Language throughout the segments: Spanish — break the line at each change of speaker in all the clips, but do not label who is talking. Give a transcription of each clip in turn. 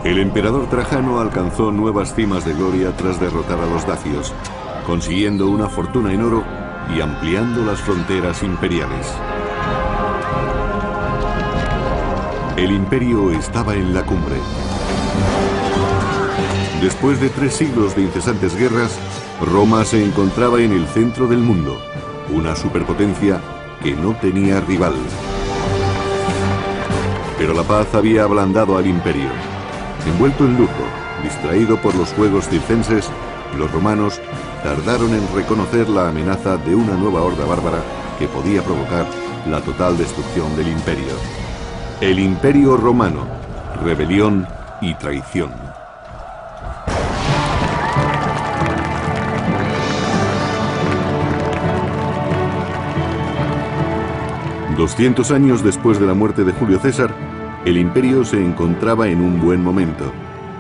El emperador Trajano alcanzó nuevas cimas de gloria tras derrotar a los dacios, consiguiendo una fortuna en oro y ampliando las fronteras imperiales. El imperio estaba en la cumbre. Después de 3 siglos de incesantes guerras, Roma se encontraba en el centro del mundo, una superpotencia que no tenía rival. Pero la paz había ablandado al imperio. Envuelto en luto, distraído por los juegos circenses, los romanos tardaron en reconocer la amenaza de una nueva horda bárbara que podía provocar la total destrucción del imperio. El Imperio Romano, rebelión y traición. $200 años después de la muerte de Julio César, el imperio se encontraba en un buen momento.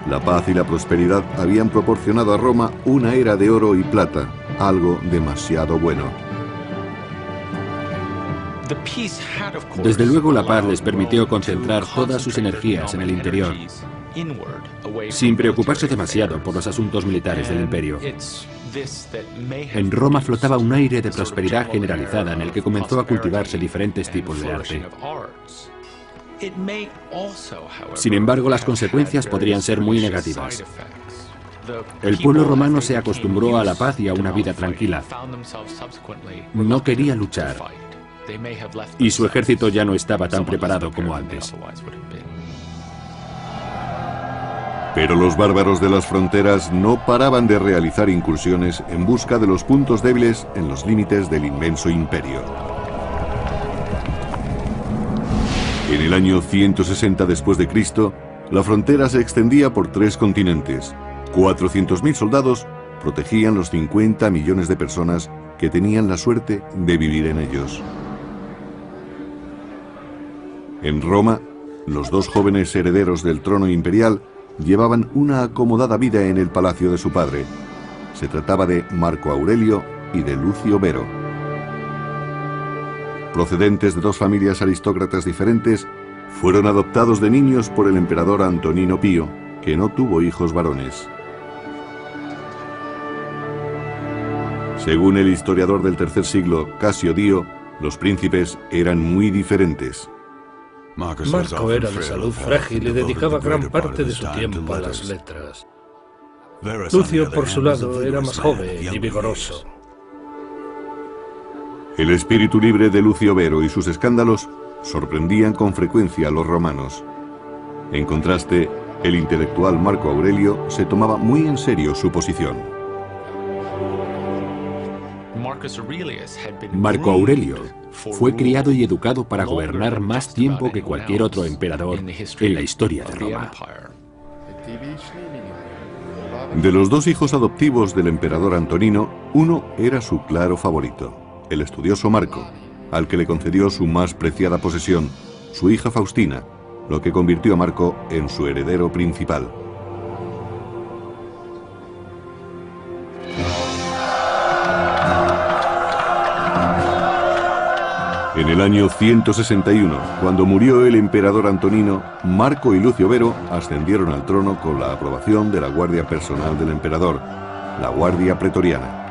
La paz y la prosperidad habían proporcionado a Roma una era de oro y plata, algo demasiado bueno.
Desde luego la paz les permitió concentrar todas sus energías en el interior, sin preocuparse demasiado por los asuntos militares del imperio. En Roma flotaba un aire de prosperidad generalizada en el que comenzó a cultivarse diferentes tipos de arte. Sin embargo, las consecuencias podrían ser muy negativas. El pueblo romano se acostumbró a la paz y a una vida tranquila. No quería luchar. Y su ejército ya no estaba tan preparado como antes.
Pero los bárbaros de las fronteras no paraban de realizar incursiones en busca de los puntos débiles en los límites del inmenso imperio. En el año 160 después de Cristo, la frontera se extendía por 3 continentes. 400.000 soldados protegían los 50 millones de personas que tenían la suerte de vivir en ellos. En Roma, los 2 jóvenes herederos del trono imperial llevaban una acomodada vida en el palacio de su padre. Se trataba de Marco Aurelio y de Lucio Vero. Procedentes de 2 familias aristócratas diferentes, fueron adoptados de niños por el emperador Antonino Pío, que no tuvo hijos varones. Según el historiador del tercer siglo, Casio Dio, los príncipes eran muy diferentes.
Marco era de salud frágil y dedicaba gran parte de su tiempo a las letras. Lucio, por su lado, era más joven y vigoroso.
El espíritu libre de Lucio Vero y sus escándalos sorprendían con frecuencia a los romanos. En contraste, el intelectual Marco Aurelio se tomaba muy en serio su posición.
Marco Aurelio fue criado y educado para gobernar más tiempo que cualquier otro emperador en la historia de Roma.
De los 2 hijos adoptivos del emperador Antonino, uno era su claro favorito, el estudioso Marco, al que le concedió su más preciada posesión, su hija Faustina, lo que convirtió a Marco en su heredero principal. En el año 161, cuando murió el emperador Antonino, Marco y Lucio Vero ascendieron al trono con la aprobación de la guardia personal del emperador, la Guardia Pretoriana.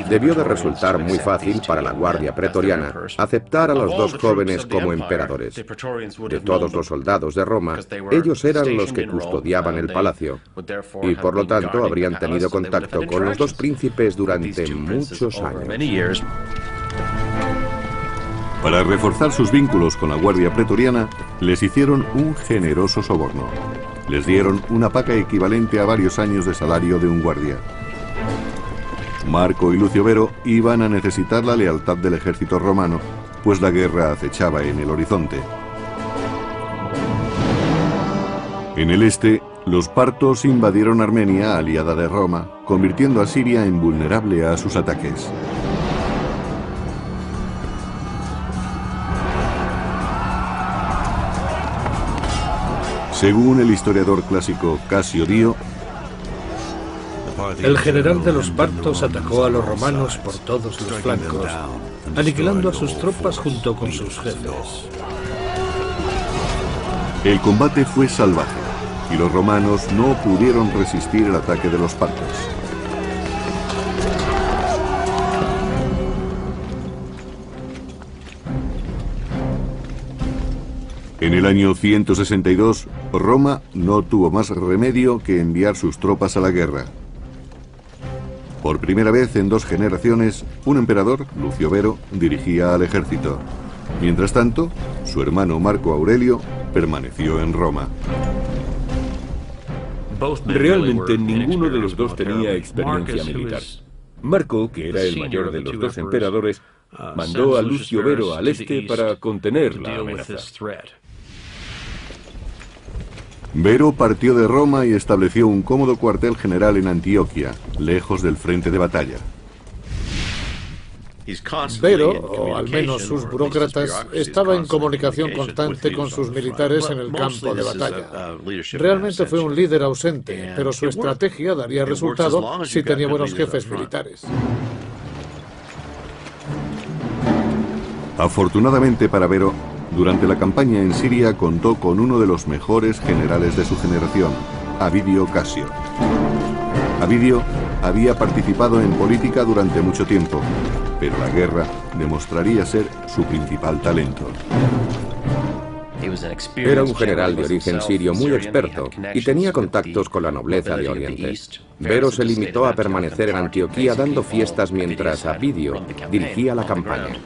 Debió de resultar muy fácil para la Guardia Pretoriana aceptar a los 2 jóvenes como emperadores. De todos los soldados de Roma, ellos eran los que custodiaban el palacio, y por lo tanto habrían tenido contacto con los 2 príncipes durante muchos años.
Para reforzar sus vínculos con la Guardia Pretoriana, les hicieron un generoso soborno. Les dieron una paga equivalente a varios años de salario de un guardia. Marco y Lucio Vero iban a necesitar la lealtad del ejército romano, pues la guerra acechaba en el horizonte. En el este, los partos invadieron Armenia, aliada de Roma, convirtiendo a Siria en vulnerable a sus ataques. Según el historiador clásico Casio Dio,
el general de los partos atacó a los romanos por todos los flancos, aniquilando a sus tropas junto con sus jefes.
El combate fue salvaje y los romanos no pudieron resistir el ataque de los partos. En el año 162, Roma no tuvo más remedio que enviar sus tropas a la guerra. Por primera vez en 2 generaciones, un emperador, Lucio Vero, dirigía al ejército. Mientras tanto, su hermano Marco Aurelio permaneció en Roma.
Realmente ninguno de los dos tenía experiencia militar. Marco, que era el mayor de los 2 emperadores, mandó a Lucio Vero al este para contener la amenaza.
Vero partió de Roma y estableció un cómodo cuartel general en Antioquia, lejos del frente de batalla.
Vero, o al menos sus burócratas, estaba en comunicación constante con sus militares en el campo de batalla. Realmente fue un líder ausente, pero su estrategia daría resultado si tenía buenos jefes militares.
Afortunadamente para Vero, durante la campaña en Siria contó con uno de los mejores generales de su generación, Avidio Casio. Avidio había participado en política durante mucho tiempo, pero la guerra demostraría ser su principal talento.
Era un general de origen sirio muy experto y tenía contactos con la nobleza de Oriente. Vero se limitó a permanecer en Antioquía dando fiestas mientras Avidio dirigía la campaña.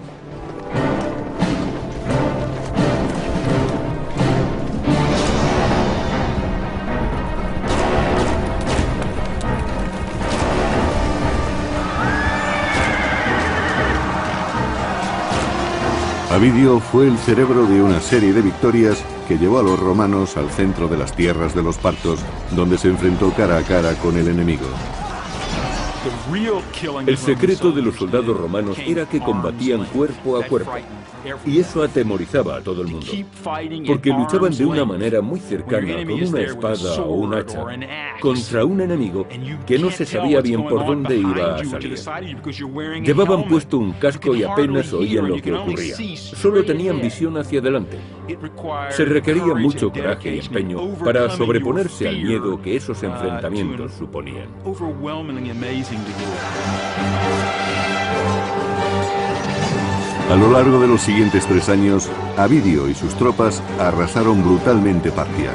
Avidio fue el cerebro de una serie de victorias que llevó a los romanos al centro de las tierras de los partos, donde se enfrentó cara a cara con el enemigo.
El secreto de los soldados romanos era que combatían cuerpo a cuerpo, y eso atemorizaba a todo el mundo, porque luchaban de una manera muy cercana con una espada o un hacha contra un enemigo que no se sabía bien por dónde iba a salir. Llevaban puesto un casco y apenas oían lo que ocurría, solo tenían visión hacia adelante. Se requería mucho coraje y empeño para sobreponerse al miedo que esos enfrentamientos suponían.
A lo largo de los siguientes 3 años, Avidio y sus tropas arrasaron brutalmente Partia.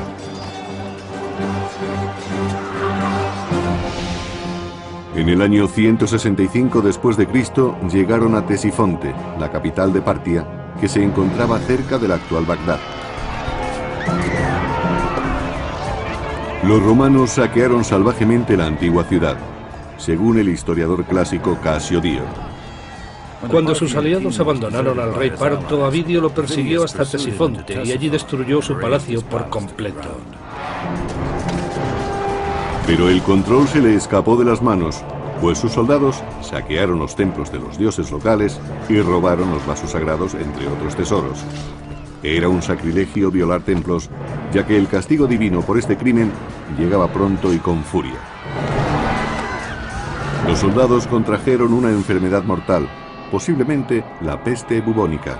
En el año 165 después de Cristo llegaron a Ctesifonte, la capital de Partia, que se encontraba cerca del actual Bagdad. Los romanos saquearon salvajemente la antigua ciudad, según el historiador clásico Casio Dio.
Cuando sus aliados abandonaron al rey parto, Avidio lo persiguió hasta Ctesifonte y allí destruyó su palacio por completo.
Pero el control se le escapó de las manos, pues sus soldados saquearon los templos de los dioses locales y robaron los vasos sagrados, entre otros tesoros. Era un sacrilegio violar templos, ya que el castigo divino por este crimen llegaba pronto y con furia. Los soldados contrajeron una enfermedad mortal, posiblemente la peste bubónica.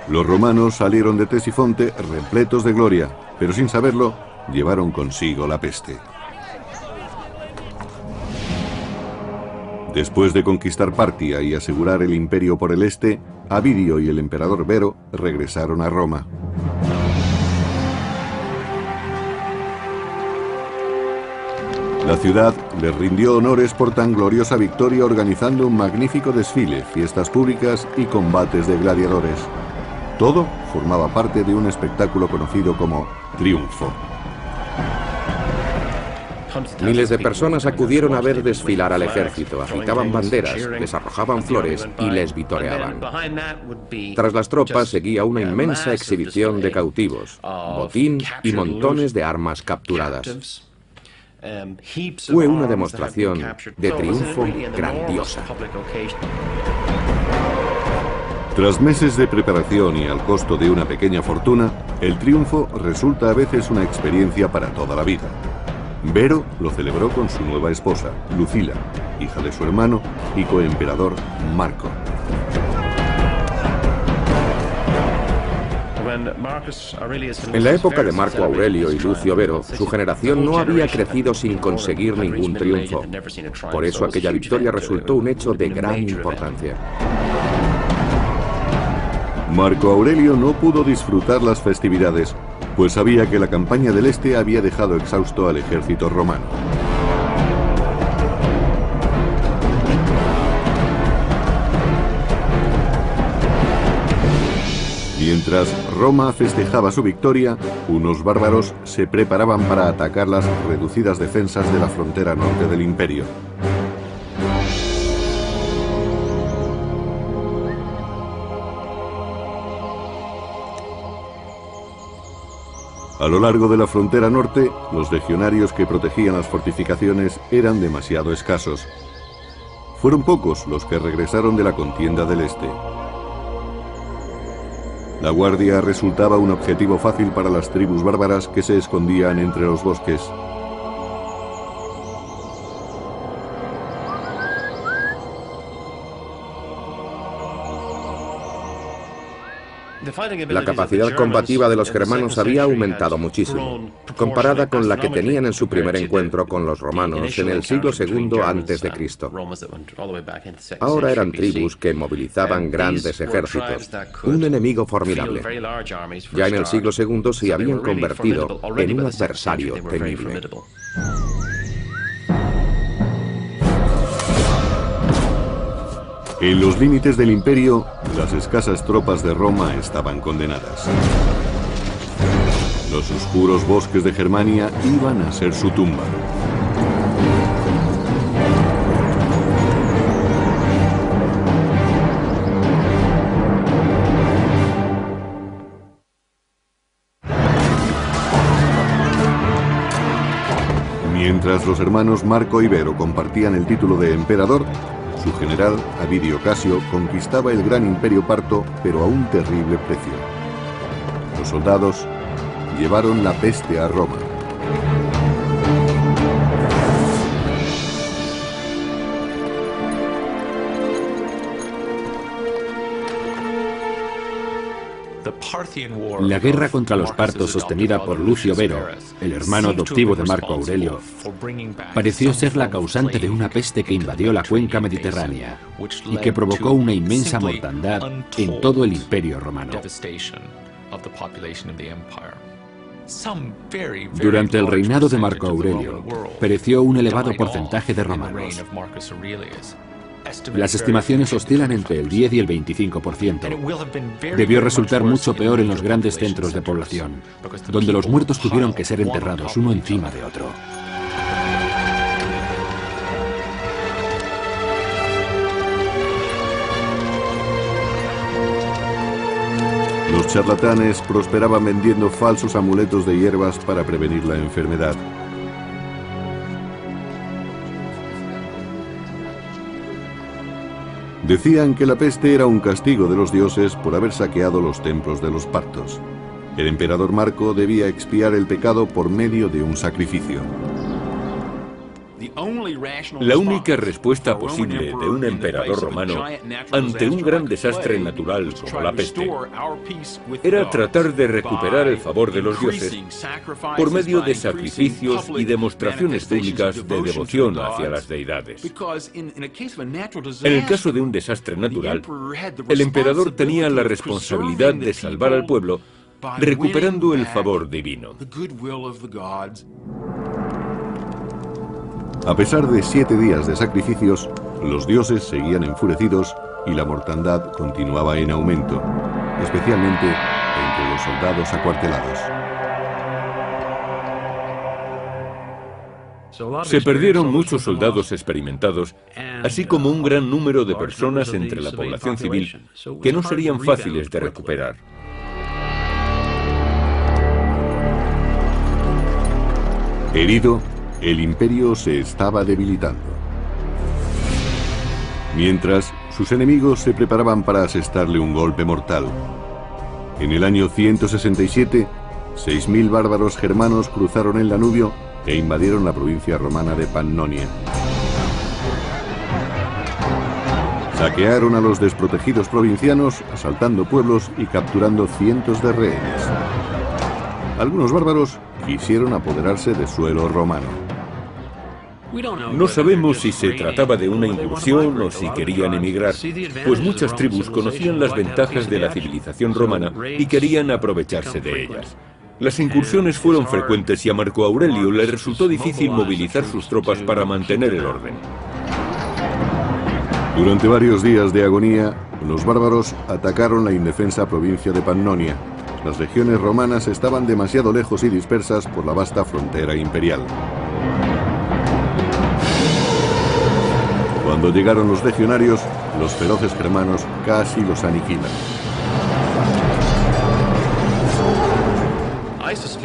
Los romanos salieron de Ctesifonte repletos de gloria, pero sin saberlo, llevaron consigo la peste. Después de conquistar Partia y asegurar el imperio por el este, Avidio y el emperador Vero regresaron a Roma. La ciudad les rindió honores por tan gloriosa victoria organizando un magnífico desfile, fiestas públicas y combates de gladiadores. Todo formaba parte de un espectáculo conocido como triunfo.
Miles de personas acudieron a ver desfilar al ejército, agitaban banderas, les arrojaban flores y les vitoreaban. Tras las tropas seguía una inmensa exhibición de cautivos, botín y montones de armas capturadas. Fue una demostración de triunfo grandiosa.
Tras meses de preparación y al costo de una pequeña fortuna, el triunfo resulta a veces una experiencia para toda la vida. Vero lo celebró con su nueva esposa, Lucila, hija de su hermano y coemperador Marco.
En la época de Marco Aurelio y Lucio Vero, su generación no había crecido sin conseguir ningún triunfo. Por eso aquella victoria resultó un hecho de gran importancia.
Marco Aurelio no pudo disfrutar las festividades, pues sabía que la campaña del Este había dejado exhausto al ejército romano. Mientras Roma festejaba su victoria, unos bárbaros se preparaban para atacar las reducidas defensas de la frontera norte del imperio. A lo largo de la frontera norte, los legionarios que protegían las fortificaciones eran demasiado escasos. Fueron pocos los que regresaron de la contienda del Este. La guardia resultaba un objetivo fácil para las tribus bárbaras que se escondían entre los bosques.
La capacidad combativa de los germanos había aumentado muchísimo, comparada con la que tenían en su primer encuentro con los romanos en el siglo II a.C. Ahora eran tribus que movilizaban grandes ejércitos, un enemigo formidable. Ya en el siglo II se habían convertido en un adversario temible.
En los límites del imperio, las escasas tropas de Roma estaban condenadas. Los oscuros bosques de Germania iban a ser su tumba. Mientras los hermanos Marco y Vero compartían el título de emperador, su general, Avidio Casio, conquistaba el gran imperio parto, pero a un terrible precio. Los soldados llevaron la peste a Roma.
La guerra contra los partos sostenida por Lucio Vero, el hermano adoptivo de Marco Aurelio, pareció ser la causante de una peste que invadió la cuenca mediterránea y que provocó una inmensa mortandad en todo el imperio romano. Durante el reinado de Marco Aurelio, pereció un elevado porcentaje de romanos. Las estimaciones oscilan entre el 10 y el 25%. Debió resultar mucho peor en los grandes centros de población, donde los muertos tuvieron que ser enterrados uno encima de otro.
Los charlatanes prosperaban vendiendo falsos amuletos de hierbas para prevenir la enfermedad. Decían que la peste era un castigo de los dioses por haber saqueado los templos de los partos. El emperador Marco debía expiar el pecado por medio de un sacrificio.
La única respuesta posible de un emperador romano ante un gran desastre natural como la peste era tratar de recuperar el favor de los dioses por medio de sacrificios y demostraciones públicas de devoción hacia las deidades. En el caso de un desastre natural, el emperador tenía la responsabilidad de salvar al pueblo recuperando el favor divino.
A pesar de 7 días de sacrificios, los dioses seguían enfurecidos y la mortandad continuaba en aumento, especialmente entre los soldados acuartelados.
Se perdieron muchos soldados experimentados, así como un gran número de personas entre la población civil que no serían fáciles de recuperar.
Herido, el imperio se estaba debilitando. Mientras, sus enemigos se preparaban para asestarle un golpe mortal. En el año 167, 6.000 bárbaros germanos cruzaron el Danubio e invadieron la provincia romana de Pannonia. Saquearon a los desprotegidos provincianos, asaltando pueblos y capturando cientos de rehenes. Algunos bárbaros quisieron apoderarse de suelo romano.
No sabemos si se trataba de una incursión o si querían emigrar, pues muchas tribus conocían las ventajas de la civilización romana y querían aprovecharse de ellas. Las incursiones fueron frecuentes y a Marco Aurelio le resultó difícil movilizar sus tropas para mantener el orden.
Durante varios días de agonía, los bárbaros atacaron la indefensa provincia de Pannonia. Las legiones romanas estaban demasiado lejos y dispersas por la vasta frontera imperial. Cuando llegaron los legionarios, los feroces germanos casi los aniquilan.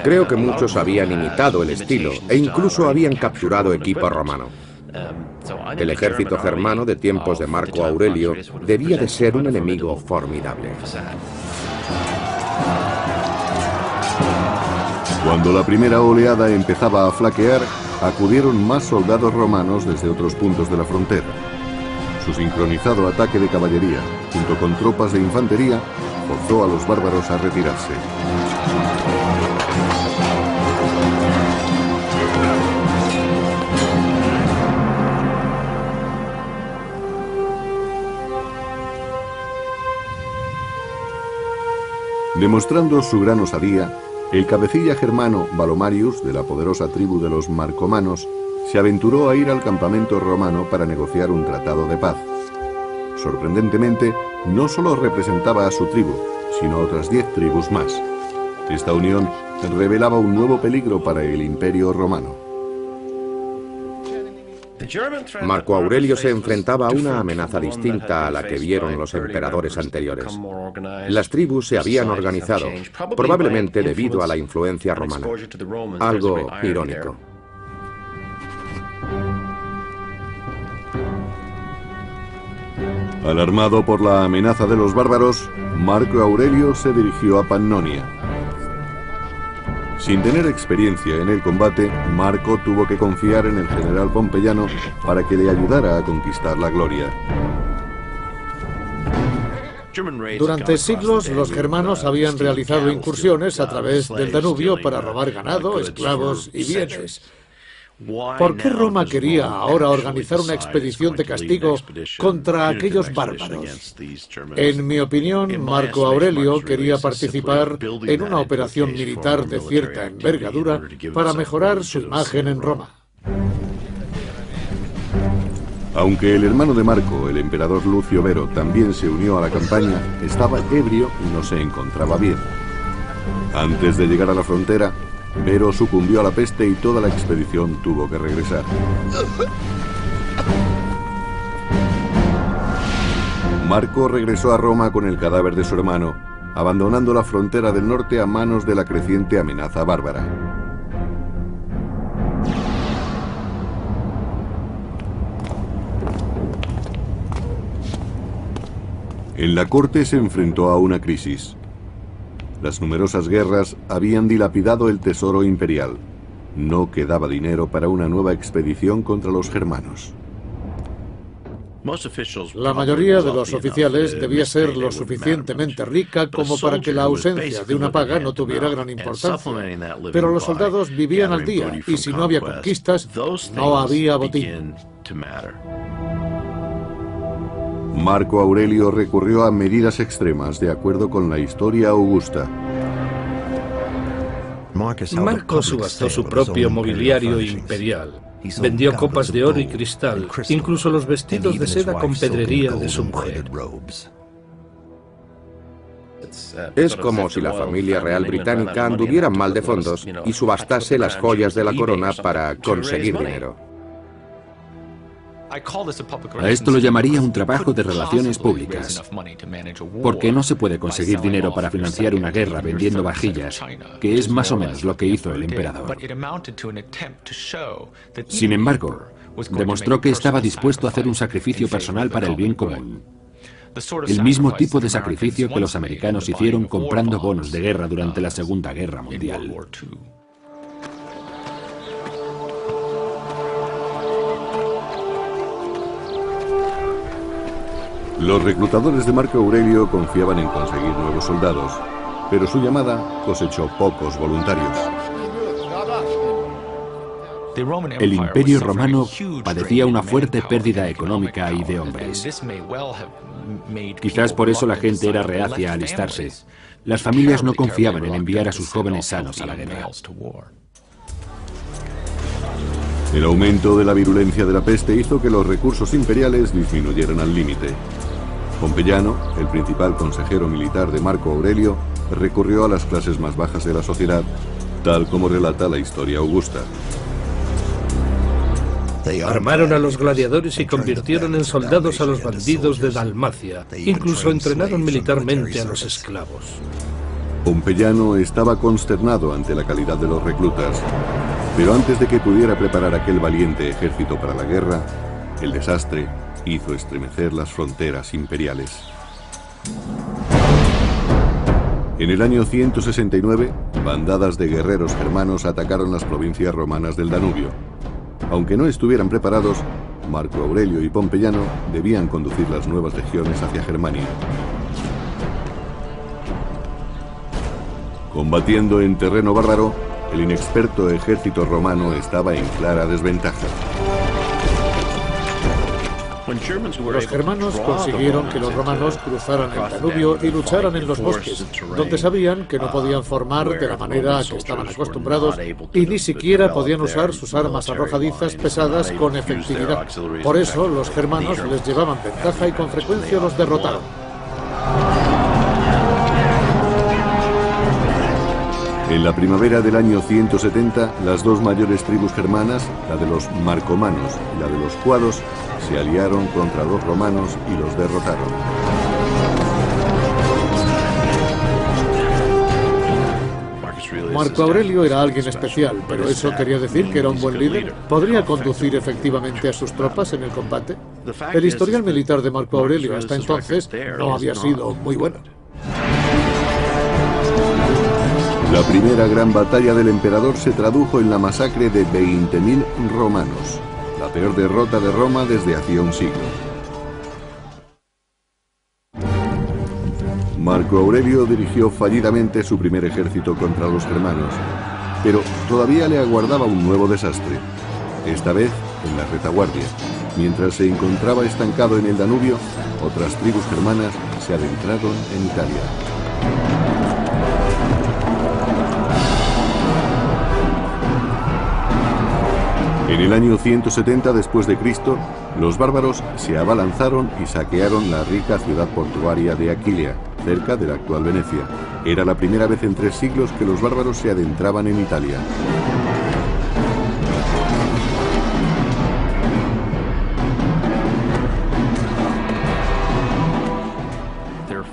Creo que muchos habían imitado el estilo e incluso habían capturado equipo romano. El ejército germano de tiempos de Marco Aurelio debía de ser un enemigo formidable.
Cuando la primera oleada empezaba a flaquear, acudieron más soldados romanos desde otros puntos de la frontera. Su sincronizado ataque de caballería, junto con tropas de infantería, forzó a los bárbaros a retirarse. Demostrando su gran osadía, el cabecilla germano Valomarius, de la poderosa tribu de los marcomanos, se aventuró a ir al campamento romano para negociar un tratado de paz. Sorprendentemente, no solo representaba a su tribu, sino a otras 10 tribus más. Esta unión revelaba un nuevo peligro para el Imperio Romano.
Marco Aurelio se enfrentaba a una amenaza distinta a la que vieron los emperadores anteriores. Las tribus se habían organizado, probablemente debido a la influencia romana. Algo irónico.
Alarmado por la amenaza de los bárbaros, Marco Aurelio se dirigió a Pannonia. Sin tener experiencia en el combate, Marco tuvo que confiar en el general pompeyano para que le ayudara a conquistar la gloria.
Durante siglos, los germanos habían realizado incursiones a través del Danubio para robar ganado, esclavos y bienes. ¿Por qué Roma quería ahora organizar una expedición de castigo contra aquellos bárbaros? En mi opinión, Marco Aurelio quería participar en una operación militar de cierta envergadura para mejorar su imagen en Roma.
Aunque el hermano de Marco, el emperador Lucio Vero, también se unió a la campaña, estaba ebrio y no se encontraba bien. Antes de llegar a la frontera, Vero sucumbió a la peste y toda la expedición tuvo que regresar. Marco regresó a Roma con el cadáver de su hermano, abandonando la frontera del norte a manos de la creciente amenaza bárbara. En la corte se enfrentó a una crisis. Las numerosas guerras habían dilapidado el tesoro imperial. No quedaba dinero para una nueva expedición contra los germanos.
La mayoría de los oficiales debía ser lo suficientemente rica como para que la ausencia de una paga no tuviera gran importancia. Pero los soldados vivían al día y si no había conquistas, no había botín.
Marco Aurelio recurrió a medidas extremas de acuerdo con la historia augusta.
Marco subastó su propio mobiliario imperial. Vendió copas de oro y cristal, incluso los vestidos de seda con pedrería de su mujer.
Es como si la familia real británica anduviera mal de fondos y subastase las joyas de la corona para conseguir dinero.
A esto lo llamaría un trabajo de relaciones públicas, porque no se puede conseguir dinero para financiar una guerra vendiendo vajillas, que es más o menos lo que hizo el emperador. Sin embargo, demostró que estaba dispuesto a hacer un sacrificio personal para el bien común. El mismo tipo de sacrificio que los americanos hicieron comprando bonos de guerra durante la Segunda Guerra Mundial.
Los reclutadores de Marco Aurelio confiaban en conseguir nuevos soldados, pero su llamada cosechó pocos voluntarios.
El Imperio Romano padecía una fuerte pérdida económica y de hombres. Quizás por eso la gente era reacia a alistarse. Las familias no confiaban en enviar a sus jóvenes sanos a la guerra.
El aumento de la virulencia de la peste hizo que los recursos imperiales disminuyeran al límite. Pompeyano, el principal consejero militar de Marco Aurelio, recurrió a las clases más bajas de la sociedad, tal como relata la historia augusta.
Armaron a los gladiadores y convirtieron en soldados a los bandidos de Dalmacia. Incluso entrenaron militarmente a los esclavos.
Pompeyano estaba consternado ante la calidad de los reclutas, pero antes de que pudiera preparar aquel valiente ejército para la guerra, el desastre hizo estremecer las fronteras imperiales. En el año 169, bandadas de guerreros germanos atacaron las provincias romanas del Danubio. Aunque no estuvieran preparados, Marco Aurelio y Pompeyano debían conducir las nuevas legiones hacia Germania. Combatiendo en terreno bárbaro, el inexperto ejército romano estaba en clara desventaja.
Los germanos consiguieron que los romanos cruzaran el Danubio y lucharan en los bosques, donde sabían que no podían formar de la manera a que estaban acostumbrados y ni siquiera podían usar sus armas arrojadizas pesadas con efectividad. Por eso los germanos les llevaban ventaja y con frecuencia los derrotaron.
En la primavera del año 170, las dos mayores tribus germanas, la de los marcomanos y la de los cuados, se aliaron contra los romanos y los derrotaron.
Marco Aurelio era alguien especial, pero ¿eso quería decir que era un buen líder? ¿Podría conducir efectivamente a sus tropas en el combate? El historial militar de Marco Aurelio hasta entonces no había sido muy bueno.
La primera gran batalla del emperador se tradujo en la masacre de 20.000 romanos, la peor derrota de Roma desde hacía un siglo. Marco Aurelio dirigió fallidamente su primer ejército contra los germanos, pero todavía le aguardaba un nuevo desastre, esta vez en la retaguardia. Mientras se encontraba estancado en el Danubio, otras tribus germanas se adentraron en Italia. En el año 170 después de Cristo, los bárbaros se abalanzaron y saquearon la rica ciudad portuaria de Aquilia, cerca de la actual Venecia. Era la primera vez en 3 siglos que los bárbaros se adentraban en Italia.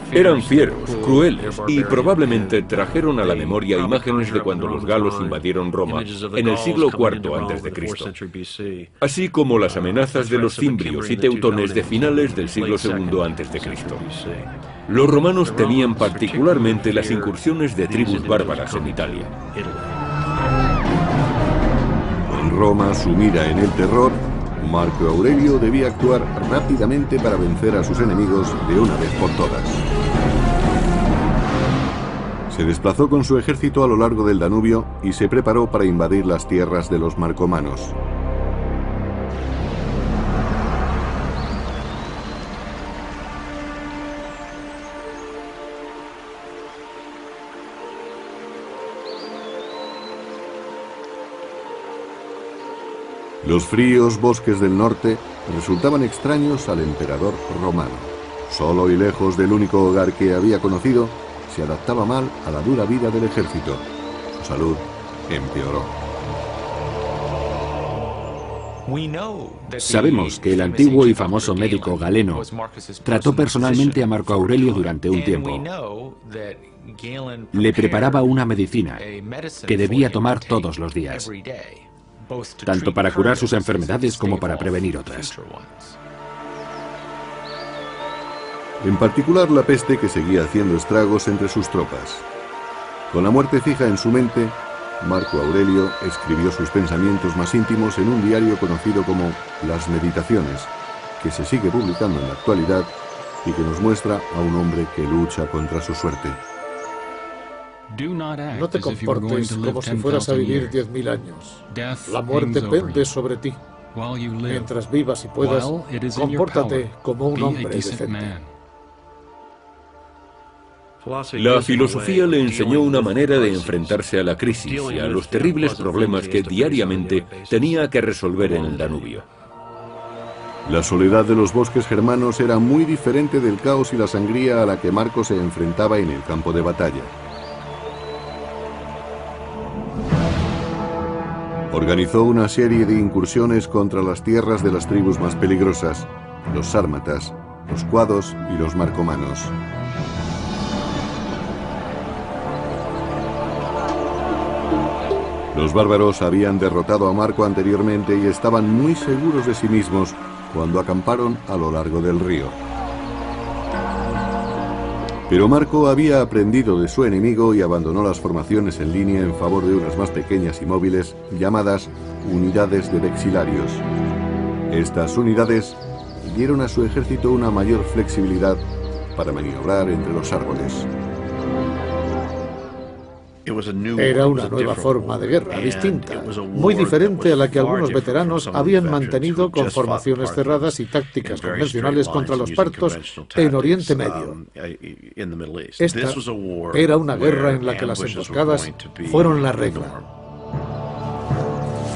Eran fieros, crueles y probablemente trajeron a la memoria imágenes de cuando los galos invadieron Roma en el siglo IV a.C., así como las amenazas de los cimbrios y teutones de finales del siglo II a.C. Los romanos temían particularmente las incursiones de tribus bárbaras en Italia.
Con Roma sumida en el terror, Marco Aurelio debía actuar rápidamente para vencer a sus enemigos de una vez por todas. Se desplazó con su ejército a lo largo del Danubio y se preparó para invadir las tierras de los marcomanos. Los fríos bosques del norte resultaban extraños al emperador romano. Solo y lejos del único hogar que había conocido, se adaptaba mal a la dura vida del ejército. Su salud empeoró.
Sabemos que el antiguo y famoso médico Galeno trató personalmente a Marco Aurelio durante un tiempo. Le preparaba una medicina que debía tomar todos los días, tanto para curar sus enfermedades como para prevenir otras.
En particular la peste, que seguía haciendo estragos entre sus tropas. Con la muerte fija en su mente, Marco Aurelio escribió sus pensamientos más íntimos en un diario conocido como Las Meditaciones, que se sigue publicando en la actualidad y que nos muestra a un hombre que lucha contra su suerte.
No te comportes como si fueras a vivir 10.000 años. La muerte pende sobre ti. Mientras vivas y puedas, compórtate como un hombre decente.
La filosofía le enseñó una manera de enfrentarse a la crisis y a los terribles problemas que diariamente tenía que resolver en el Danubio.
La soledad de los bosques germanos era muy diferente del caos y la sangría a la que Marco se enfrentaba en el campo de batalla. Organizó una serie de incursiones contra las tierras de las tribus más peligrosas, los sármatas, los cuados y los marcomanos. Los bárbaros habían derrotado a Marco anteriormente y estaban muy seguros de sí mismos cuando acamparon a lo largo del río. Pero Marco había aprendido de su enemigo y abandonó las formaciones en línea en favor de unas más pequeñas y móviles, llamadas unidades de vexilarios. Estas unidades dieron a su ejército una mayor flexibilidad para maniobrar entre los árboles.
Era una nueva forma de guerra, distinta, muy diferente a la que algunos veteranos habían mantenido con formaciones cerradas y tácticas convencionales contra los partos en Oriente Medio. Esta era una guerra en la que las emboscadas fueron la regla.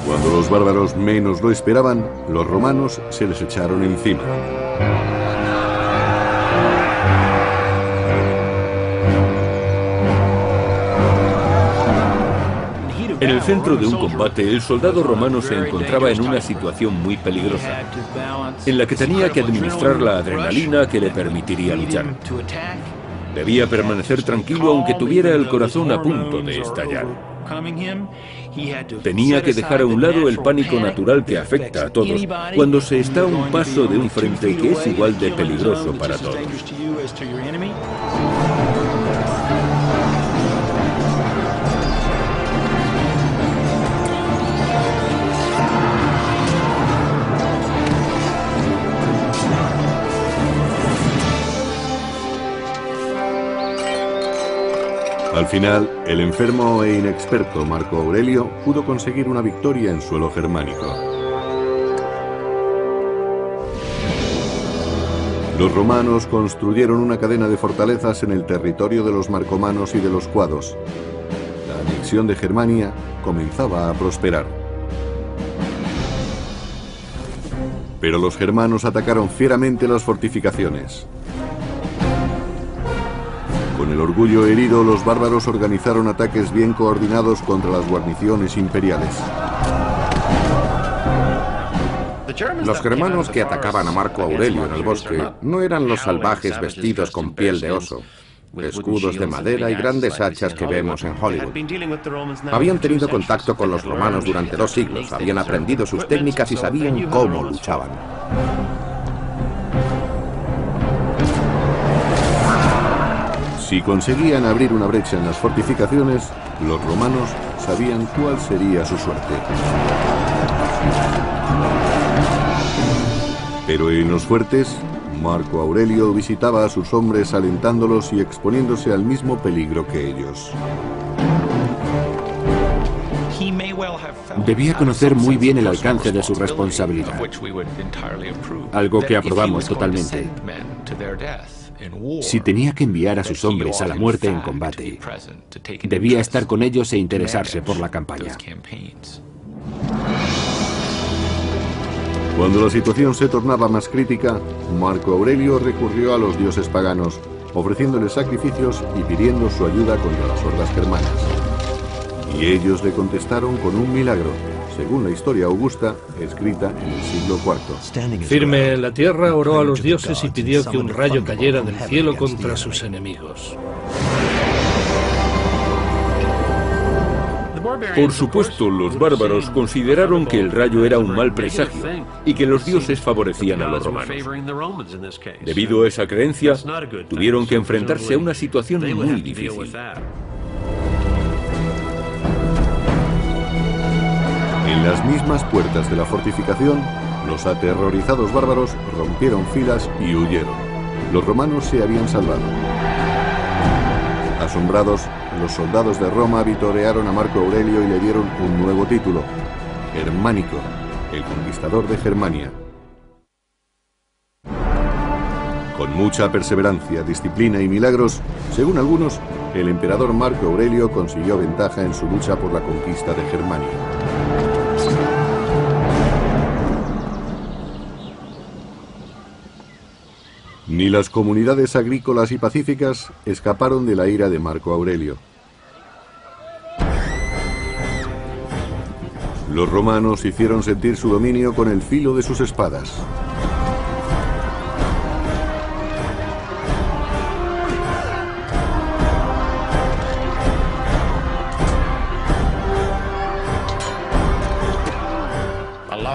Cuando los bárbaros menos lo esperaban, los romanos se les echaron encima.
En el centro de un combate, el soldado romano se encontraba en una situación muy peligrosa, en la que tenía que administrar la adrenalina que le permitiría luchar. Debía permanecer tranquilo aunque tuviera el corazón a punto de estallar. Tenía que dejar a un lado el pánico natural que afecta a todos cuando se está a un paso de un frente que es igual de peligroso para todos.
Al final, el enfermo e inexperto Marco Aurelio pudo conseguir una victoria en suelo germánico. Los romanos construyeron una cadena de fortalezas en el territorio de los marcomanos y de los cuados. La anexión de Germania comenzaba a prosperar. Pero los germanos atacaron fieramente las fortificaciones. Con el orgullo herido, los bárbaros organizaron ataques bien coordinados contra las guarniciones imperiales.
Los germanos que atacaban a Marco Aurelio en el bosque no eran los salvajes vestidos con piel de oso, escudos de madera y grandes hachas que vemos en Hollywood. Habían tenido contacto con los romanos durante 2 siglos, habían aprendido sus técnicas y sabían cómo luchaban.
Si conseguían abrir una brecha en las fortificaciones, los romanos sabían cuál sería su suerte. Pero en los fuertes, Marco Aurelio visitaba a sus hombres alentándolos y exponiéndose al mismo peligro que ellos.
Debía conocer muy bien el alcance de su responsabilidad, algo que aprobamos totalmente. Si tenía que enviar a sus hombres a la muerte en combate, debía estar con ellos e interesarse por la campaña.
Cuando la situación se tornaba más crítica, Marco Aurelio recurrió a los dioses paganos, ofreciéndoles sacrificios y pidiendo su ayuda contra las hordas germanas. Y ellos le contestaron con un milagro, según la historia augusta, escrita en el siglo IV.
Firme en la tierra, oró a los dioses y pidió que un rayo cayera del cielo contra sus enemigos.
Por supuesto, los bárbaros consideraron que el rayo era un mal presagio y que los dioses favorecían a los romanos. Debido a esa creencia, tuvieron que enfrentarse a una situación muy difícil.
En las mismas puertas de la fortificación, los aterrorizados bárbaros rompieron filas y huyeron. Los romanos se habían salvado. Asombrados, los soldados de Roma vitorearon a Marco Aurelio y le dieron un nuevo título: Germánico, el conquistador de Germania. Con mucha perseverancia, disciplina y milagros, según algunos, el emperador Marco Aurelio consiguió ventaja en su lucha por la conquista de Germania. Ni las comunidades agrícolas y pacíficas escaparon de la ira de Marco Aurelio. Los romanos hicieron sentir su dominio con el filo de sus espadas.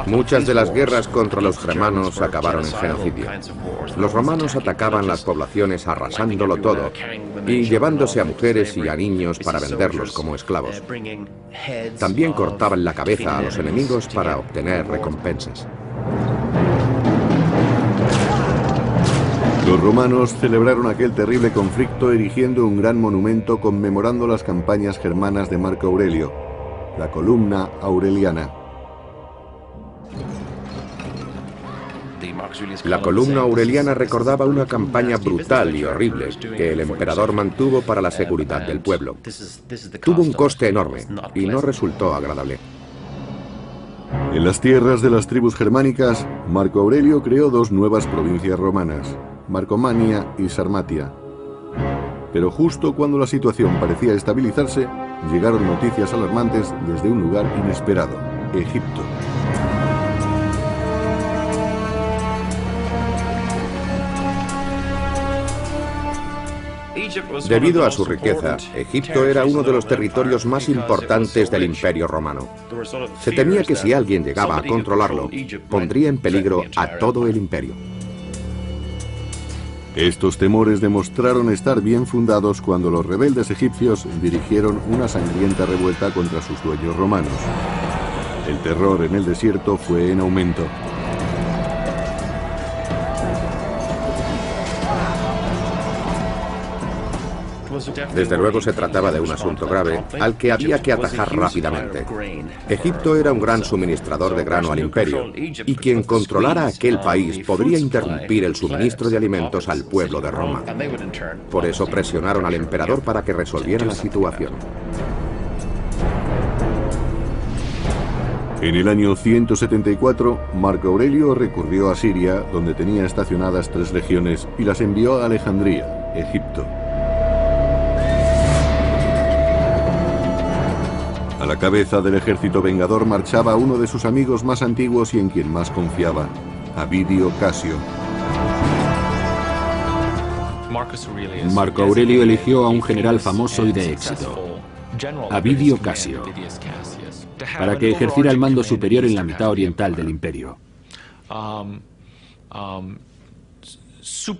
Muchas de las guerras contra los germanos acabaron en genocidio. Los romanos atacaban las poblaciones arrasándolo todo y llevándose a mujeres y a niños para venderlos como esclavos. También cortaban la cabeza a los enemigos para obtener recompensas.
Los romanos celebraron aquel terrible conflicto erigiendo un gran monumento conmemorando las campañas germanas de Marco Aurelio, la Columna Aureliana.
La columna aureliana recordaba una campaña brutal y horrible que el emperador mantuvo para la seguridad del pueblo. Tuvo un coste enorme y no resultó agradable.
En las tierras de las tribus germánicas, Marco Aurelio creó dos nuevas provincias romanas, Marcomania y Sarmatia. Pero justo cuando la situación parecía estabilizarse, llegaron noticias alarmantes desde un lugar inesperado, Egipto.
Debido a su riqueza, Egipto era uno de los territorios más importantes del Imperio Romano. Se temía que si alguien llegaba a controlarlo, pondría en peligro a todo el imperio.
Estos temores demostraron estar bien fundados cuando los rebeldes egipcios dirigieron una sangrienta revuelta contra sus dueños romanos. El terror en el desierto fue en aumento.
Desde luego se trataba de un asunto grave al que había que atajar rápidamente. Egipto era un gran suministrador de grano al imperio, y quien controlara aquel país podría interrumpir el suministro de alimentos al pueblo de Roma. Por eso presionaron al emperador para que resolviera la situación.
En el año 174, Marco Aurelio recurrió a Siria, donde tenía estacionadas 3 legiones, y las envió a Alejandría, Egipto. A la cabeza del ejército vengador marchaba uno de sus amigos más antiguos y en quien más confiaba, Avidio Casio.
Marco Aurelio eligió a un general famoso y de éxito, Avidio Casio, para que ejerciera el mando superior en la mitad oriental del imperio,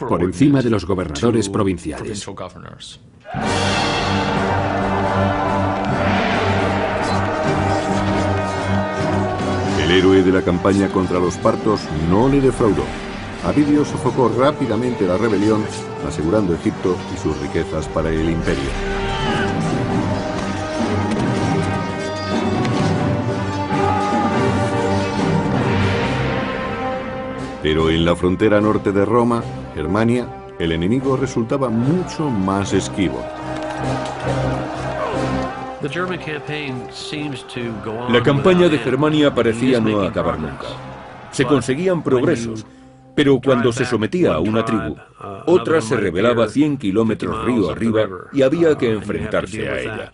por encima de los gobernadores provinciales.
El héroe de la campaña contra los partos no le defraudó. Avidio sofocó rápidamente la rebelión, asegurando Egipto y sus riquezas para el imperio. Pero en la frontera norte de Roma, Germania, el enemigo resultaba mucho más esquivo.
La campaña de Germania parecía no acabar nunca. Se conseguían progresos, pero cuando se sometía a una tribu, otra se rebelaba 100 kilómetros río arriba y había que enfrentarse a ella.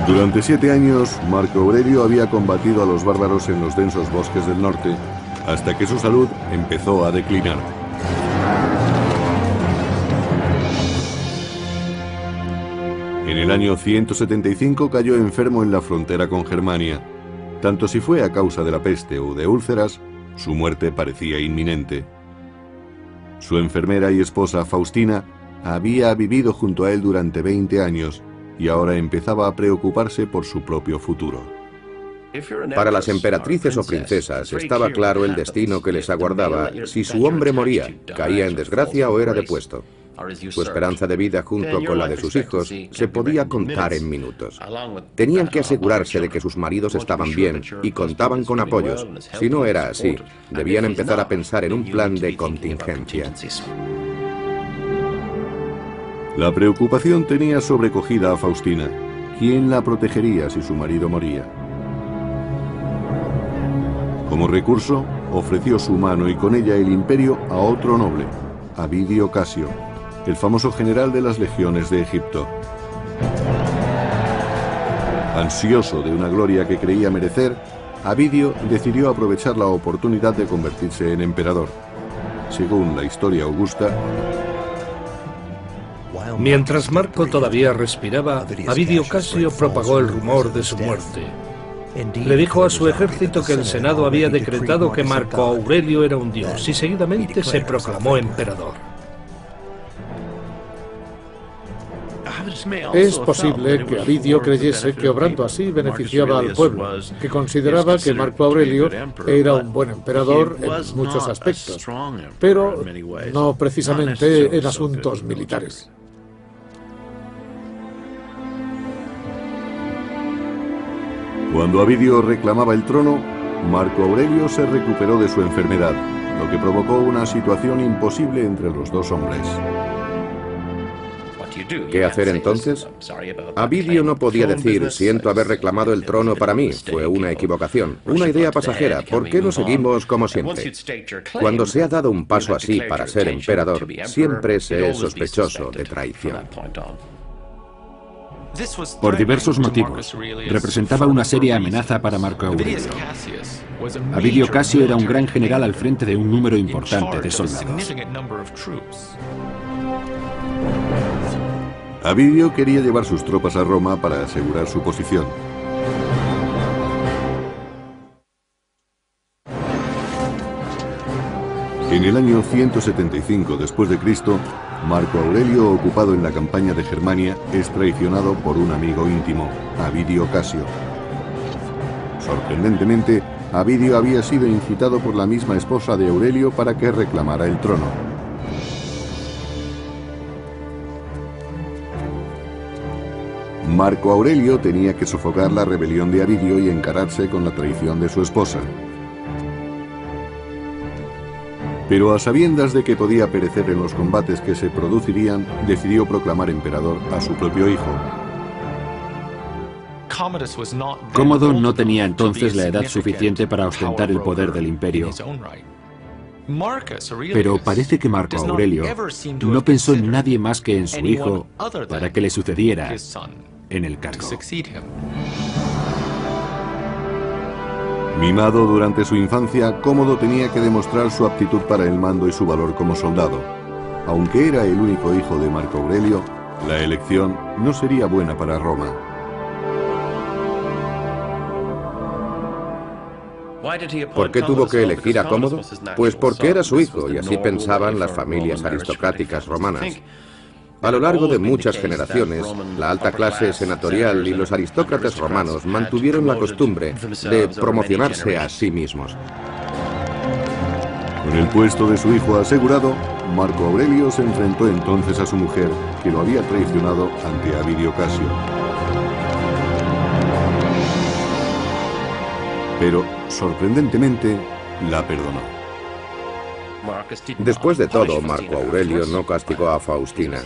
Durante 7 años, Marco Aurelio había combatido a los bárbaros en los densos bosques del norte, hasta que su salud empezó a declinar. En el año 175 cayó enfermo en la frontera con Germania. Tanto si fue a causa de la peste o de úlceras, su muerte parecía inminente. Su enfermera y esposa Faustina había vivido junto a él durante 20 años y ahora empezaba a preocuparse por su propio futuro.
Para las emperatrices o princesas estaba claro el destino que les aguardaba si su hombre moría, caía en desgracia o era depuesto. Su esperanza de vida junto con la de sus hijos se podía contar en minutos. Tenían que asegurarse de que sus maridos estaban bien y contaban con apoyos. Si no era así, debían empezar a pensar en un plan de contingencia.
La preocupación tenía sobrecogida a Faustina. ¿Quién la protegería si su marido moría? Como recurso, ofreció su mano y con ella el imperio a otro noble, Avidio Casio, el famoso general de las legiones de Egipto. Ansioso de una gloria que creía merecer, Avidio decidió aprovechar la oportunidad de convertirse en emperador. Según la historia augusta,
mientras Marco todavía respiraba, Avidio Casio propagó el rumor de su muerte. Le dijo a su ejército que el Senado había decretado que Marco Aurelio era un dios y seguidamente se proclamó emperador.
Es posible que Avidio creyese que obrando así beneficiaba al pueblo, que consideraba que Marco Aurelio era un buen emperador en muchos aspectos, pero no precisamente en asuntos militares.
Cuando Avidio reclamaba el trono, Marco Aurelio se recuperó de su enfermedad, lo que provocó una situación imposible entre los dos hombres.
¿Qué hacer entonces? Avidio no podía decir, siento haber reclamado el trono para mí, fue una equivocación, una idea pasajera, ¿por qué no seguimos como siempre? Cuando se ha dado un paso así para ser emperador, siempre se es sospechoso de traición.
Por diversos motivos, representaba una seria amenaza para Marco Aurelio. Avidio Casio era un gran general al frente de un número importante de soldados.
Avidio quería llevar sus tropas a Roma para asegurar su posición. En el año 175 después de Cristo, Marco Aurelio, ocupado en la campaña de Germania, es traicionado por un amigo íntimo, Avidio Casio. Sorprendentemente, Avidio había sido incitado por la misma esposa de Aurelio para que reclamara el trono. Marco Aurelio tenía que sofocar la rebelión de Avidio y encararse con la traición de su esposa. Pero a sabiendas de que podía perecer en los combates que se producirían, decidió proclamar emperador a su propio hijo.
Cómodo no tenía entonces la edad suficiente para ostentar el poder del imperio. Pero parece que Marco Aurelio no pensó en nadie más que en su hijo para que le sucediera en el cargo.
Mimado durante su infancia, Cómodo tenía que demostrar su aptitud para el mando y su valor como soldado. Aunque era el único hijo de Marco Aurelio, la elección no sería buena para Roma.
¿Por qué tuvo que elegir a Cómodo? Pues porque era su hijo y así pensaban las familias aristocráticas romanas. A lo largo de muchas generaciones, la alta clase senatorial y los aristócratas romanos mantuvieron la costumbre de promocionarse a sí mismos.
Con el puesto de su hijo asegurado, Marco Aurelio se enfrentó entonces a su mujer, que lo había traicionado ante Avidio Casio. Pero, sorprendentemente, la perdonó.
Después de todo, Marco Aurelio no castigó a Faustina.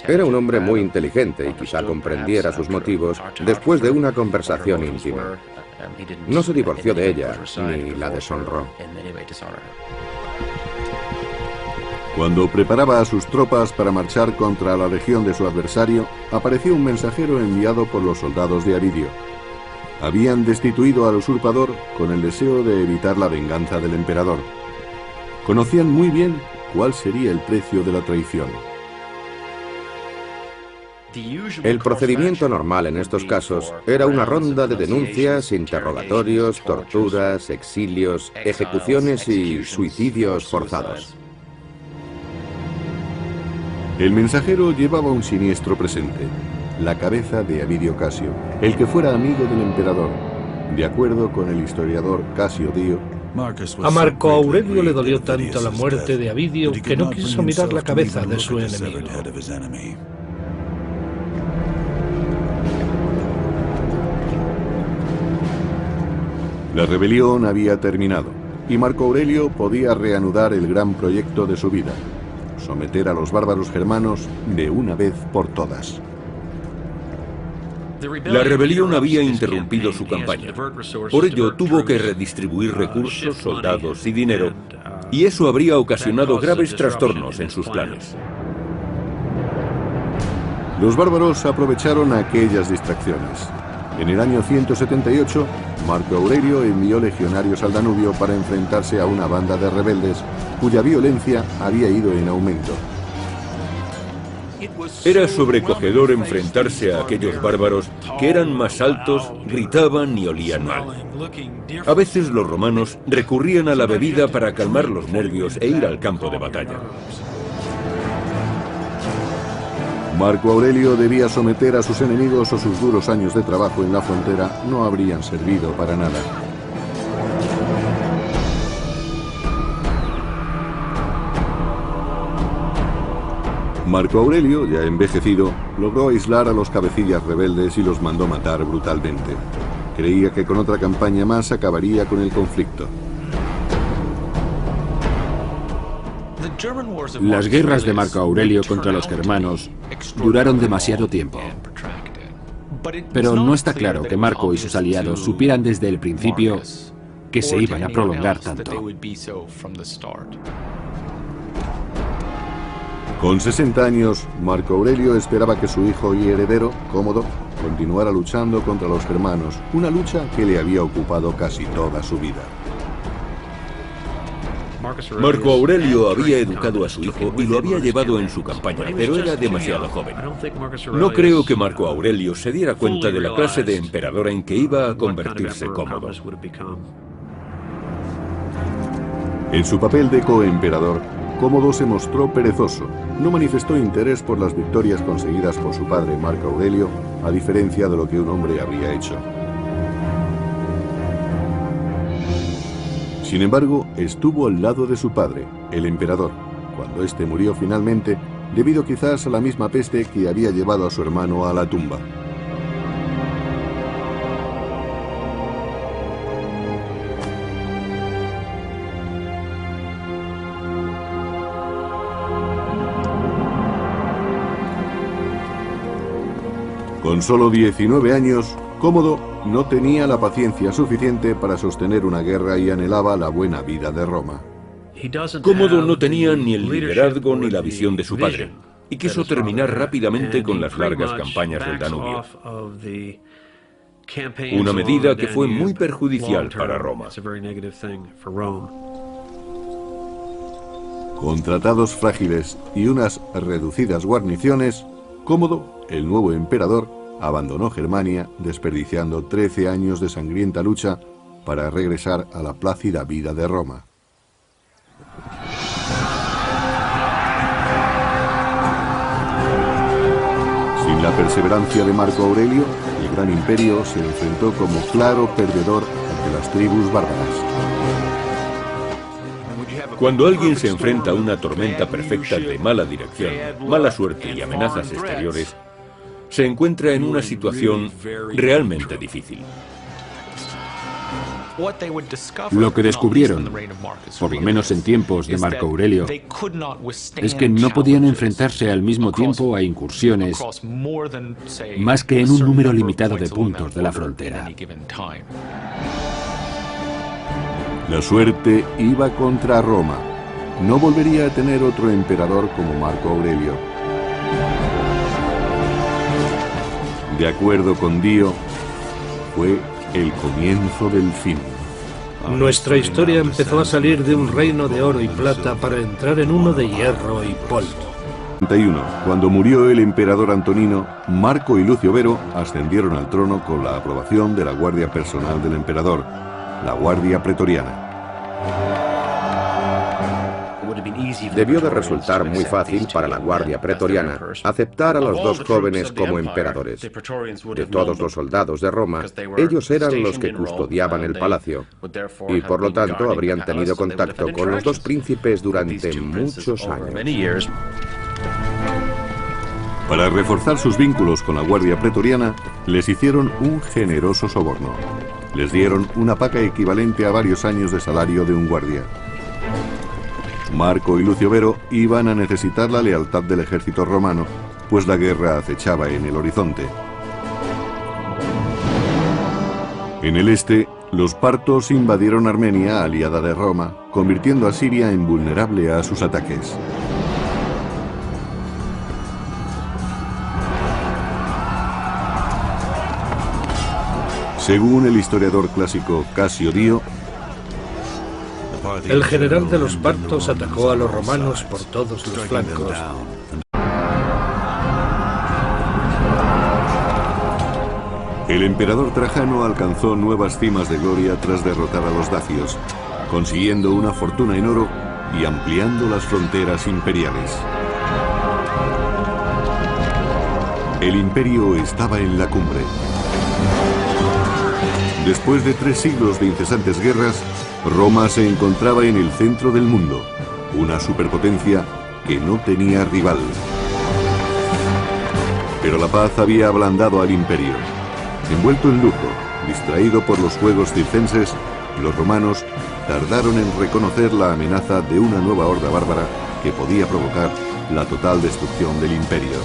Era un hombre muy inteligente y quizá comprendiera sus motivos después de una conversación íntima. No se divorció de ella, ni la deshonró.
Cuando preparaba a sus tropas para marchar contra la legión de su adversario, apareció un mensajero enviado por los soldados de Avidio. Habían destituido al usurpador con el deseo de evitar la venganza del emperador. Conocían muy bien cuál sería el precio de la traición.
El procedimiento normal en estos casos era una ronda de denuncias, interrogatorios, torturas, exilios, ejecuciones y suicidios forzados.
El mensajero llevaba un siniestro presente, la cabeza de Avidio Casio, el que fuera amigo del emperador. De acuerdo con el historiador Casio Dio,
a Marco Aurelio le dolió tanto la muerte de Avidio que no quiso mirar la cabeza de su enemigo.
La rebelión había terminado y Marco Aurelio podía reanudar el gran proyecto de su vida: someter a los bárbaros germanos de una vez por todas.
La rebelión había interrumpido su campaña. Por ello tuvo que redistribuir recursos, soldados y dinero, y eso habría ocasionado graves trastornos en sus planes.
Los bárbaros aprovecharon aquellas distracciones. En el año 178, Marco Aurelio envió legionarios al Danubio para enfrentarse a una banda de rebeldes cuya violencia había ido en aumento.
Era sobrecogedor enfrentarse a aquellos bárbaros que eran más altos, gritaban y olían mal. A veces los romanos recurrían a la bebida para calmar los nervios e ir al campo de batalla.
Marco Aurelio debía someter a sus enemigos o sus duros años de trabajo en la frontera no habrían servido para nada. Marco Aurelio, ya envejecido, logró aislar a los cabecillas rebeldes y los mandó matar brutalmente. Creía que con otra campaña más acabaría con el conflicto.
Las guerras de Marco Aurelio contra los germanos duraron demasiado tiempo. Pero no está claro que Marco y sus aliados supieran desde el principio que se iban a prolongar tanto.
Con 60 años, Marco Aurelio esperaba que su hijo y heredero, Cómodo, continuara luchando contra los germanos, una lucha que le había ocupado casi toda su vida.
Marco Aurelio había educado a su hijo y lo había llevado en su campaña, pero era demasiado joven. No creo que Marco Aurelio se diera cuenta de la clase de emperador en que iba a convertirse Cómodo.
En su papel de coemperador, Cómodo se mostró perezoso. No manifestó interés por las victorias conseguidas por su padre Marco Aurelio, a diferencia de lo que un hombre habría hecho. Sin embargo, estuvo al lado de su padre, el emperador, cuando éste murió finalmente, debido quizás a la misma peste que había llevado a su hermano a la tumba. Con solo 19 años, Cómodo no tenía la paciencia suficiente para sostener una guerra y anhelaba la buena vida de Roma.
Cómodo no tenía ni el liderazgo ni la visión de su padre, y quiso terminar rápidamente con las largas campañas del Danubio. Una medida que fue muy perjudicial para Roma.
Con tratados frágiles y unas reducidas guarniciones, Cómodo, el nuevo emperador, abandonó Germania, desperdiciando 13 años de sangrienta lucha para regresar a la plácida vida de Roma. Sin la perseverancia de Marco Aurelio, el gran imperio se enfrentó como claro perdedor ante las tribus bárbaras.
Cuando alguien se enfrenta a una tormenta perfecta de mala dirección, mala suerte y amenazas exteriores, se encuentra en una situación realmente difícil.
Lo que descubrieron, por lo menos en tiempos de Marco Aurelio, es que no podían enfrentarse al mismo tiempo a incursiones más que en un número limitado de puntos de la frontera.
La suerte iba contra Roma. No volvería a tener otro emperador como Marco Aurelio. De acuerdo con Dio, fue el comienzo del fin.
Nuestra historia empezó a salir de un reino de oro y plata para entrar en uno de hierro y polvo.
31. Cuando murió el emperador Antonino, Marco y Lucio Vero ascendieron al trono con la aprobación de la guardia personal del emperador, la Guardia Pretoriana.
Debió de resultar muy fácil para la guardia pretoriana aceptar a los dos jóvenes como emperadores. De todos los soldados de Roma, ellos eran los que custodiaban el palacio, y por lo tanto habrían tenido contacto con los dos príncipes durante muchos años.
Para reforzar sus vínculos con la guardia pretoriana, les hicieron un generoso soborno. Les dieron una paga equivalente a varios años de salario de un guardia. Marco y Lucio Vero iban a necesitar la lealtad del ejército romano, pues la guerra acechaba en el horizonte. En el este, los partos invadieron Armenia, aliada de Roma, convirtiendo a Siria en vulnerable a sus ataques. Según el historiador clásico Casio Dio,
el general de los partos atacó a los romanos por todos los flancos.
el emperador Trajano alcanzó nuevas cimas de gloria tras derrotar a los dacios, consiguiendo una fortuna en oro y ampliando las fronteras imperiales. El imperio estaba en la cumbre. Después de 3 siglos de incesantes guerras, Roma se encontraba en el centro del mundo, una superpotencia que no tenía rival. Pero la paz había ablandado al imperio. Envuelto en luto, distraído por los juegos circenses, los romanos tardaron en reconocer la amenaza de una nueva horda bárbara que podía provocar la total destrucción del imperio.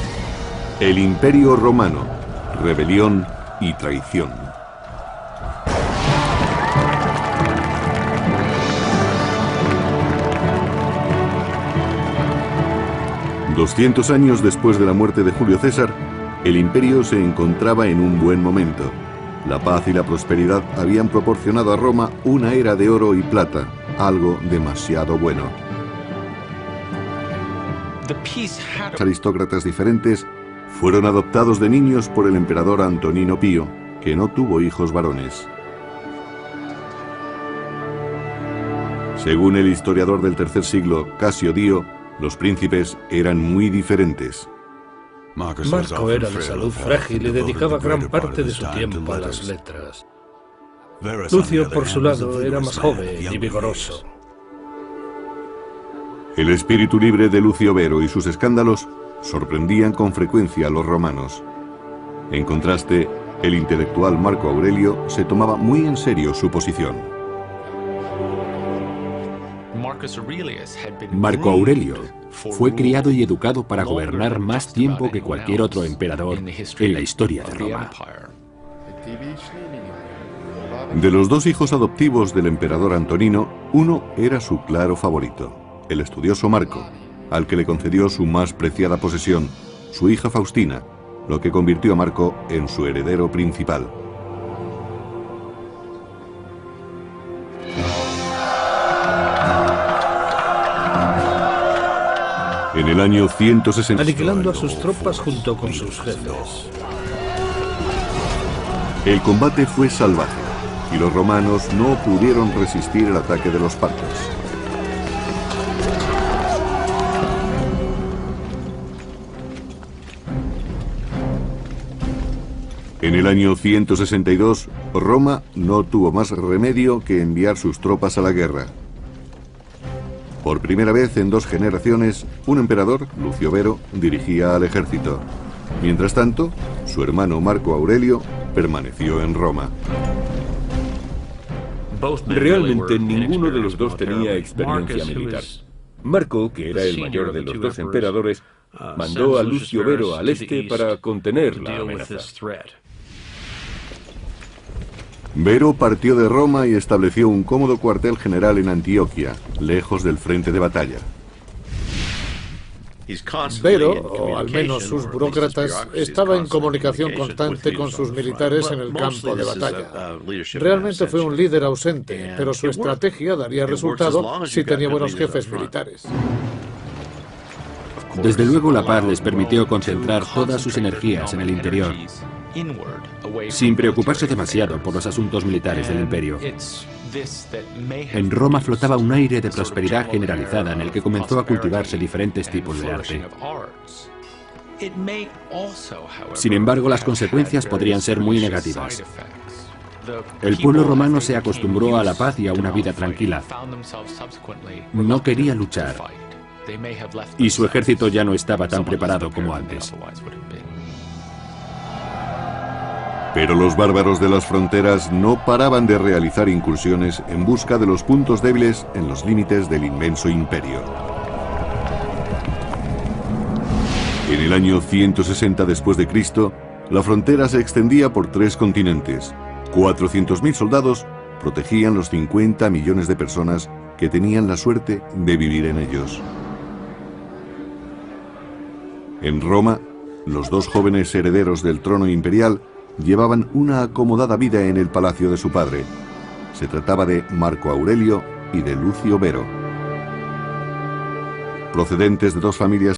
El Imperio Romano, rebelión y traición. $200 años después de la muerte de Julio César, el imperio se encontraba en un buen momento. La paz y la prosperidad habían proporcionado a Roma una era de oro y plata, algo demasiado bueno. Los aristócratas diferentes fueron adoptados de niños por el emperador Antonino Pío, que no tuvo hijos varones. Según el historiador del tercer siglo, Casio Dio, los príncipes eran muy diferentes.
Marco era de salud frágil y dedicaba gran parte de su tiempo a las letras. Lucio, por su lado, era más joven y vigoroso.
El espíritu libre de Lucio Vero y sus escándalos sorprendían con frecuencia a los romanos. En contraste, el intelectual Marco Aurelio se tomaba muy en serio su posición.
Marco Aurelio fue criado y educado para gobernar más tiempo que cualquier otro emperador en la historia de Roma.
De los 2 hijos adoptivos del emperador Antonino, uno era su claro favorito, el estudioso Marco, al que le concedió su más preciada posesión, su hija Faustina, lo que convirtió a Marco en su heredero principal. En el año 160...
aniquilando a sus tropas junto con sus jefes.
El combate fue salvaje y los romanos no pudieron resistir el ataque de los partos. En el año 162, Roma no tuvo más remedio que enviar sus tropas a la guerra. Por primera vez en 2 generaciones, un emperador, Lucio Vero, dirigía al ejército. Mientras tanto, su hermano Marco Aurelio permaneció en Roma.
Realmente ninguno de los dos tenía experiencia militar. Marco, que era el mayor de los 2 emperadores, mandó a Lucio Vero al este para contener la amenaza.
Vero partió de Roma y estableció un cómodo cuartel general en Antioquia, lejos del frente de batalla.
Vero, o al menos sus burócratas, estaba en comunicación constante con sus militares en el campo de batalla. Realmente fue un líder ausente, pero su estrategia daría resultado si tenía buenos jefes militares.
Desde luego la paz les permitió concentrar todas sus energías en el interior, sin preocuparse demasiado por los asuntos militares del imperio. En Roma flotaba un aire de prosperidad generalizada en el que comenzó a cultivarse diferentes tipos de arte. Sin embargo, las consecuencias podrían ser muy negativas. El pueblo romano se acostumbró a la paz y a una vida tranquila. No quería luchar. Y su ejército ya no estaba tan preparado como antes.
Pero los bárbaros de las fronteras no paraban de realizar incursiones en busca de los puntos débiles en los límites del inmenso imperio. En el año 160 después de Cristo, la frontera se extendía por 3 continentes. 400.000 soldados protegían los 50 millones de personas que tenían la suerte de vivir en ellos. En Roma, los 2 jóvenes herederos del trono imperial llevaban una acomodada vida en el palacio de su padre. Se trataba de Marco Aurelio y de Lucio Vero. Procedentes de 2 familias